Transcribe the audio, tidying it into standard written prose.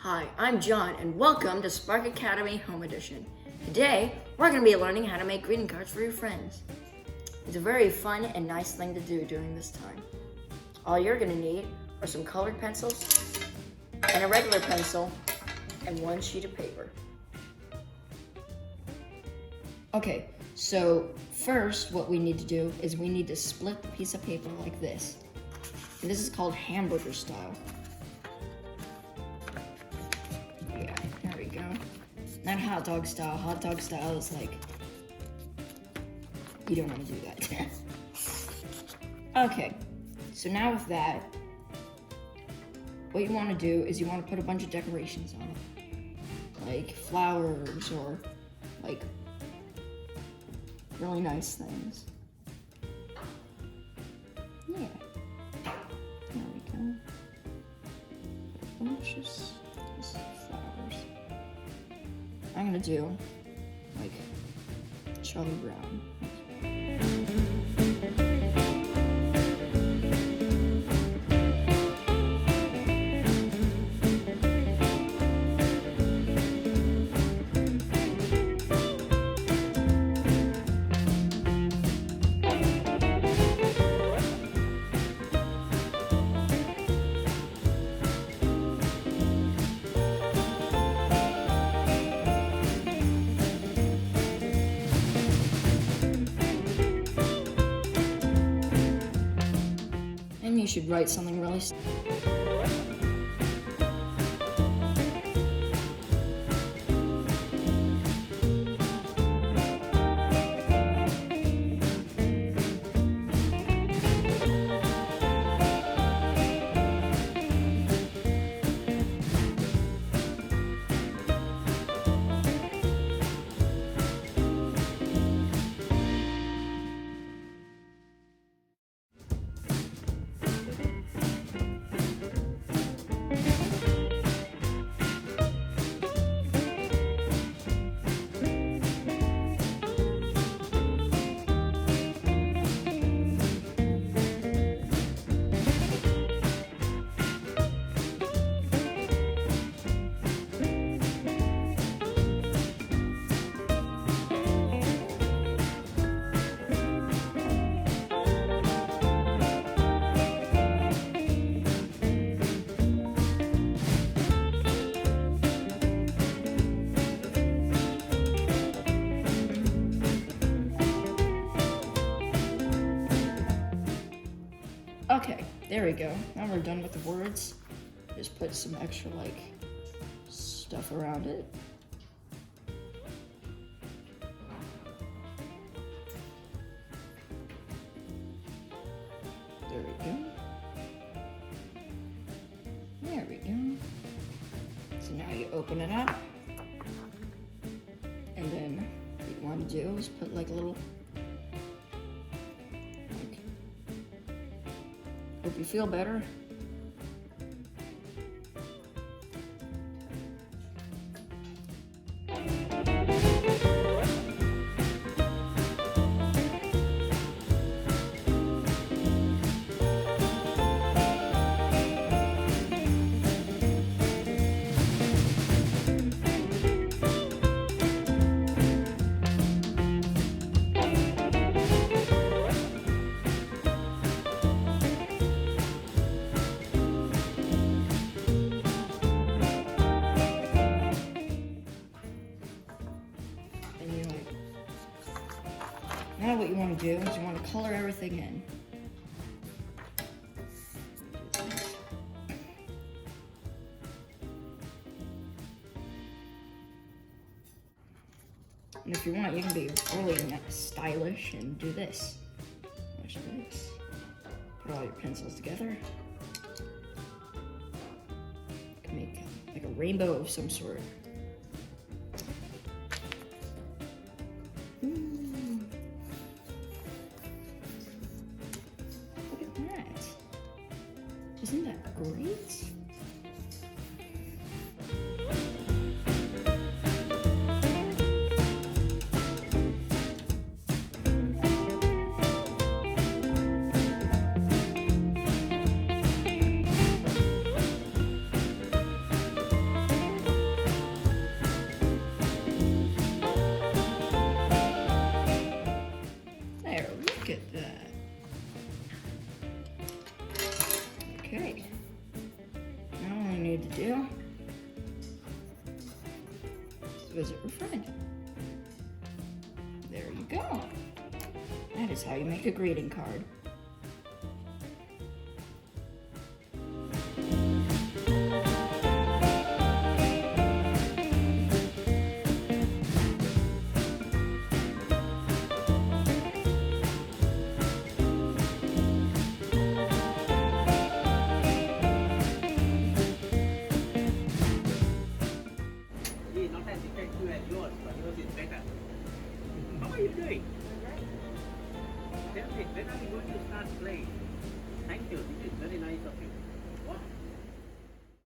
Hi, I'm John, and welcome to Spark Academy Home Edition. Today, we're going to be learning how to make greeting cards for your friends. It's a very fun and nice thing to do during this time. All you're going to need are some colored pencils, and a regular pencil, and one sheet of paper. Okay, so first what we need to do is we need to split the piece of paper like this. And this is called hamburger style. Yeah, there we go. Not hot dog style. Hot dog style is like, you don't want to do that. Okay, so now with that, what you want to do is you want to put a bunch of decorations on it. Like flowers or like really nice things. Yeah. There we go. Bunches of flowers. I'm gonna do like Charlie Brown. And you should write something really Okay, there we go. Now we're done with the words. Just put some extra like stuff around it. There we go. There we go. So now you open it up. And then what you want to do is put like a little hope you feel better. Now what you want to do is you want to color everything in. And if you want, you can be really stylish and do this. Watch this. Put all your pencils together. You can make like a rainbow of some sort. Isn't that great? do. Visit your friend. There you go. That is how you make a greeting card.